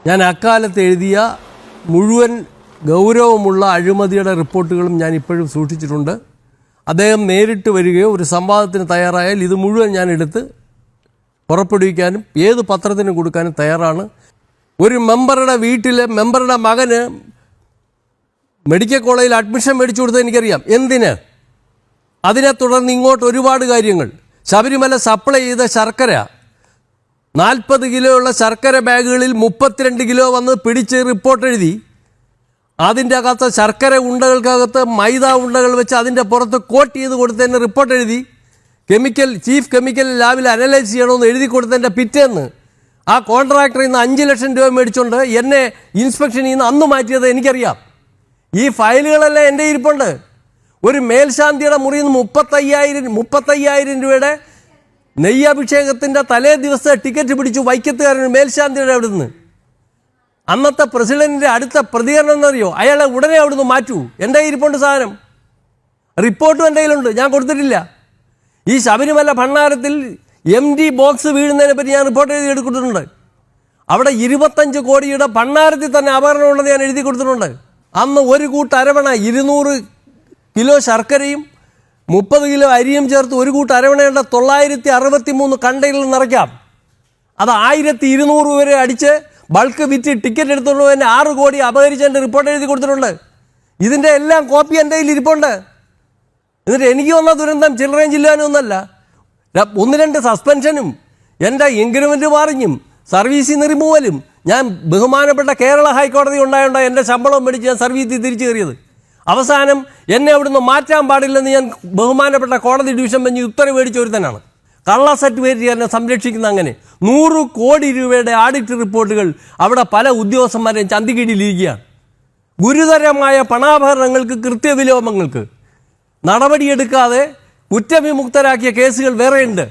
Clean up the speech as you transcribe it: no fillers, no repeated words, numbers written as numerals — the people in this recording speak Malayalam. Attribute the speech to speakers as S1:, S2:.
S1: ഞാൻ അക്കാലത്ത് എഴുതിയ മുഴുവൻ ഗൗരവമുള്ള അഴിമതിയുടെ റിപ്പോർട്ടുകളും ഞാൻ ഇപ്പോഴും സൂക്ഷിച്ചിട്ടുണ്ട്. അദ്ദേഹം നേരിട്ട് വരികയോ ഒരു സംവാദത്തിന് തയ്യാറായാൽ ഇത് മുഴുവൻ ഞാൻ എടുത്ത് പുറപ്പെടുവിക്കാനും ഏത് പത്രത്തിനും കൊടുക്കാനും തയ്യാറാണ്. ഒരു മെമ്പറുടെ വീട്ടിലെ മെമ്പറുടെ മകന് മെഡിക്കൽ കോളേജിൽ അഡ്മിഷൻ മേടിച്ചു കൊടുത്തത് എനിക്കറിയാം. എന്തിന്? അതിനെ തുടർന്ന് ഇങ്ങോട്ട് ഒരുപാട് കാര്യങ്ങൾ. ശബരിമല സപ്ലൈ ചെയ്ത ശർക്കര 40 കിലോ ഉള്ള ശർക്കര ബാഗുകളിൽ 32 കിലോ വന്ന് പിടിച്ച് റിപ്പോർട്ട് എഴുതി. അതിൻ്റെ അകത്ത് ശർക്കര ഉണ്ടകൾക്കകത്ത് മൈദ ഉണ്ടകൾ വെച്ച് അതിൻ്റെ പുറത്ത് കോട്ട് ചെയ്ത് കൊടുത്തതിന് റിപ്പോർട്ട് എഴുതി. ചീഫ് കെമിക്കൽ ലാബിൽ അനലൈസ് ചെയ്യണമെന്ന് എഴുതി കൊടുത്തതിൻ്റെ പിറ്റേന്ന് ആ കോൺട്രാക്ടറിൽ നിന്ന് 5 ലക്ഷം രൂപ മേടിച്ചുകൊണ്ട് എന്നെ ഇൻസ്പെക്ഷനിൽ നിന്ന് അന്ന് മാറ്റിയത് എനിക്കറിയാം. ഈ ഫയലുകളെല്ലാം എൻ്റെ ഇരിപ്പുണ്ട്. ഒരു മേൽശാന്തിയുടെ മുറിയിൽ നിന്ന് 35,000 രൂപയുടെ നെയ്യഭിഷേകത്തിൻ്റെ തലേ ദിവസത്തെ ടിക്കറ്റ് പിടിച്ചു വൈക്കത്തുകാരൻ മേൽശാന്തിയുടെ അവിടെ നിന്ന്. അന്നത്തെ പ്രസിഡന്റിൻ്റെ അടുത്ത പ്രതികരണം എന്നറിയോ? അയാളെ ഉടനെ അവിടുന്ന് മാറ്റൂ. എൻ്റെ ഇരിപ്പുണ്ട് സാധനം, റിപ്പോർട്ടും എൻ്റെ കയ്യിലുണ്ട്, ഞാൻ കൊടുത്തിട്ടില്ല. ഈ ശബരിമല ഭണ്ഡാരത്തിൽ MD ബോക്സ് വീഴുന്നതിനെ പറ്റി ഞാൻ റിപ്പോർട്ട് എഴുതി എടുത്തിട്ടുണ്ട്. അവിടെ 25 കോടിയുടെ ഭണ്ഡാരത്തിൽ തന്നെ അപകടമുള്ളത് ഞാൻ എഴുതി കൊടുത്തിട്ടുണ്ട്. അന്ന് ഒരു കൂട്ട് അരവണ 200 കിലോ ശർക്കരയും 30 കിലോ അരിയും ചേർത്ത് ഒരു കൂട്ട് അരവണയുടെ 963 കണ്ടെയ്നറിൽ നിറയ്ക്കാം. അത് 1200 വരെ അടിച്ച് ബൾക്ക് വിറ്റ് ടിക്കറ്റ് എടുത്തുള്ളൂ. എന്നെ 6 കോടി അപഹരിച്ചതിൻ്റെ റിപ്പോർട്ട് എഴുതി കൊടുത്തിട്ടുണ്ട്. ഇതിൻ്റെ എല്ലാം കോപ്പി എൻ്റെ കയ്യിൽ ഇരിപ്പുണ്ട്. എന്നിട്ട് എനിക്ക് വന്ന ദുരന്തം ചില്ലറയും ചില്ലാനും ഒന്നല്ല. 1-2 സസ്പെൻഷനും എൻ്റെ ഇൻക്രിമെൻ്റ് മാറിഞ്ഞും സർവീസിൽ നിന്ന് റിമൂവലും. ഞാൻ ബഹുമാനപ്പെട്ട കേരള ഹൈക്കോടതി ഉണ്ടായോണ്ടാണ് എൻ്റെ ശമ്പളം മേടിച്ച് ഞാൻ സർവീസിൽ തിരിച്ചു കയറിയത്. അവസാനം എന്നെ അവിടുന്ന് മാറ്റാൻ പാടില്ലെന്ന് ഞാൻ ബഹുമാനപ്പെട്ട കോടതി ഡിവിഷൻ ബെഞ്ച് ഉത്തരവ് മേടിച്ച ഒരുത്തനാണ്. കള്ള സർട്ടിഫിക്കറ്റ് സംരക്ഷിക്കുന്ന അങ്ങനെ 100 കോടി രൂപയുടെ ആഡിറ്റ് റിപ്പോർട്ടുകൾ അവിടെ പല ഉദ്യോഗസ്ഥന്മാരെയും ചന്തികീഴിലിരിക്കുകയാണ്. ഗുരുതരമായ പണാഭരണങ്ങൾക്ക്, കൃത്യവിലോപങ്ങൾക്ക് നടപടിയെടുക്കാതെ കുറ്റവിമുക്തരാക്കിയ കേസുകൾ വേറെയുണ്ട്.